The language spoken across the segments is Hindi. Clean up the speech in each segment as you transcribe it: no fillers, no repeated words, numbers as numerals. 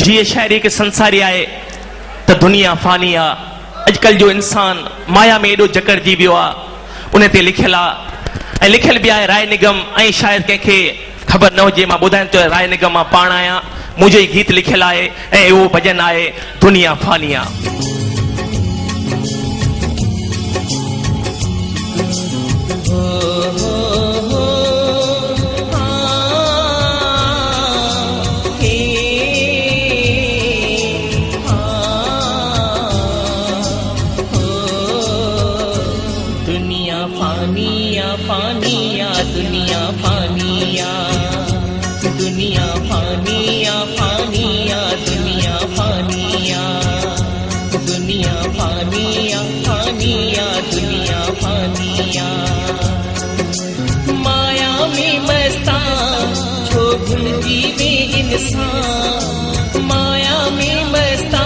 जी शायरी के संसारी आए तो दुनिया फानी आ। अजकल जो इंसान माया में एडो जकड़जी वियो आ उन ते लिखियल आ ऐं लिखियल भी आहे राय निगम ऐं शायद कंहिंखे ख़बर न हुजे मां ॿुधायां थो राय निगम मां पाण आहियां मुंहिंजो ई गीत लिखियल आहे ऐं उहो भॼन आहे दुनिया फानी आ। दुनिया फानिया दुनिया फानिया फानिया दुनिया फानिया दुनिया फानिया फानिया दुनिया फानिया माया में मस्ता छो भूल जीवे इंसान माया में मस्ता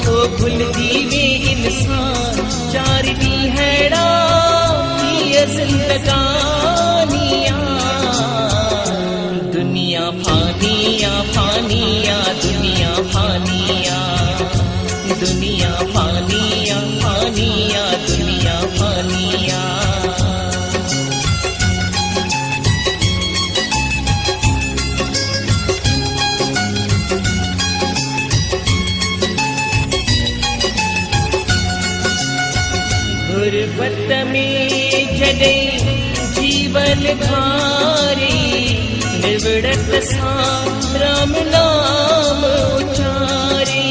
छो भूल जीवे इंसान चार दी हैड़ा जिंदगानिया दुनिया फानिया फानिया दुनिया फानिया दुनिया फानिया फानिया दुनिया फानिया गुरबत में जडे जीवन धारे निवड़त सा राम नाम उचारे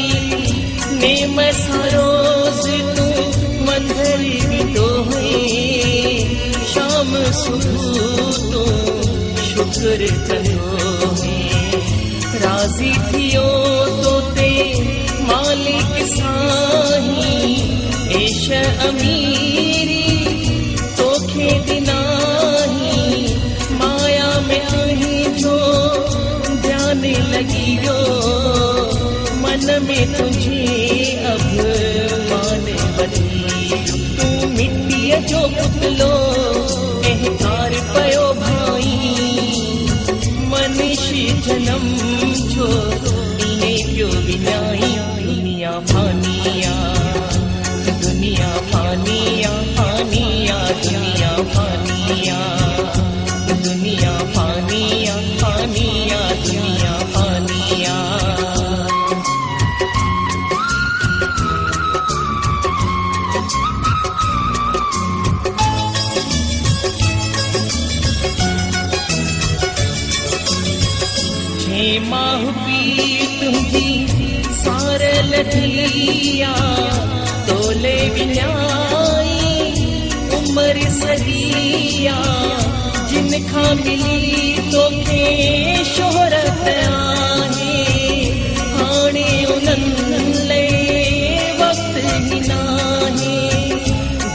नेम सा रोज तू मंदिर विदो है शाम सुबह तो शुक्र करो है राजी थियो तो ते मालिक साही ऐश अमीरी तोखे दिनाही माया में आही जो ध्यान लगियो मन में तुझे अब मान बनी तू मिट्टी जो पुतलो अहकार पयो भाई मनुष्य जन्म जो इन्हें क्यों विनाई दुनिया फानिया दुनिया फानिया फानिया दुनिया फानिया दुनिया फानिया फानिया दुनिया फानिया छे माह पी तुझी सारल थिया तोले विन्याई उम्र सदिया जिनखा मिली तोखे शोहरत आहे हाणे उन्हनि लाइ वक्त ही नाहे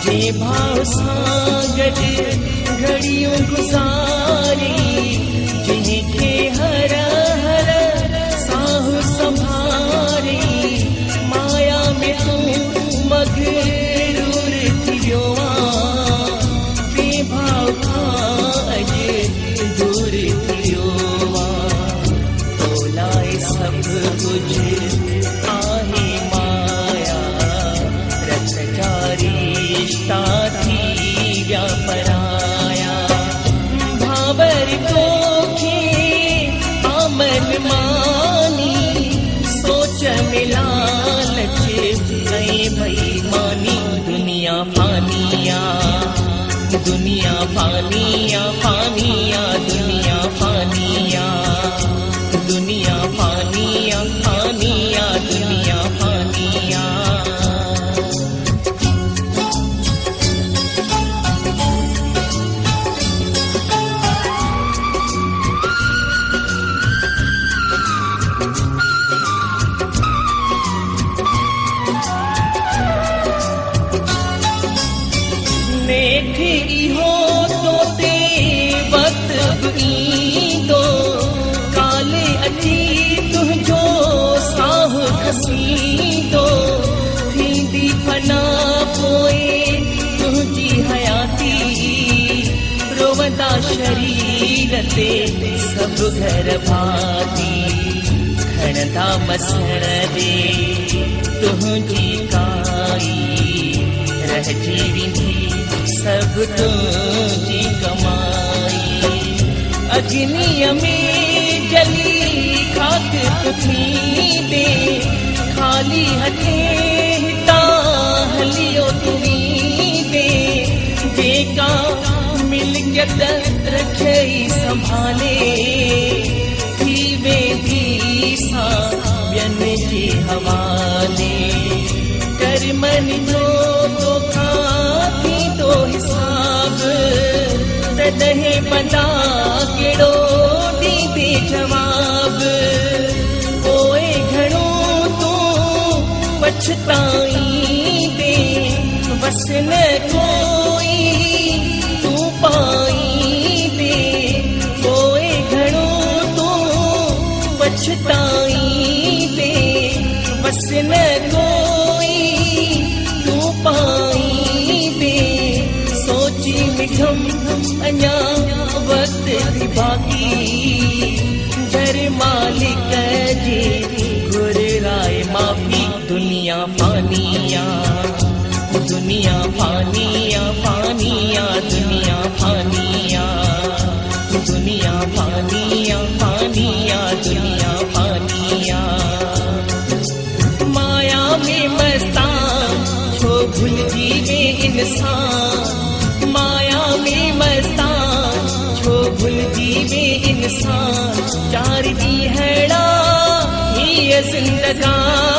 जे भाव सां गॾु घड़ियूं गुज़ारी जिनखे हर हर साह संभारी माया में तू मगरूर थियो बेभाव खां अॼु दूर थियो तोलाए सभु कुझु आहे माया रत जा रिश्ता थी विया पराया भावर तोखे आमन मानी सोच मिला बेईमानी दुनिया फानिया दुनिया फानिया फानिया दुनिया फानिया दुनिया फानिया फानिया दुनिया फानिया इहो तो ते वक्त ईंदो काले अची तुंहिंजो साह खसींदो थींदी फना पोइ तुंहिंजी हयाती रोवंदा शरीर ते सभु घर भाती वणंदा मसण दे तुंहिंजी काई रहिजी वेंदी सभु तुंहिंजी कमाई अग्नीअ में जली खाक थींदे खाली हथे हितां हलियो तूं वेंदे जेका मिल्कियत रखई संभाले थी वेंदी सां ॿियनि जे हवाले कर्मन जो तोखां थींदो हिसाब तॾहिं बंदा कहिड़ो ॾींदे जवाब पोइ घणो तूं पछताईंदे बस न कोई तूं पाईंदे पोइ घणो तूं पछताईंदे बस न कोई तूं पाईंदे सोची मिठम अञा वक्त थी बाक़ी घर मालिक जे घुराए माफ़ी दुनिया फानिया दुनिया फानिया फानिया दुनिया फानिया दुनिया फानिया फानिया दुनिया फानिया माया में मस्तान छो भुलजी वे इंसान माया में मस्तान छो भुलजी वे इंसान चार ॾींहड़ा ही ज़िंदगानी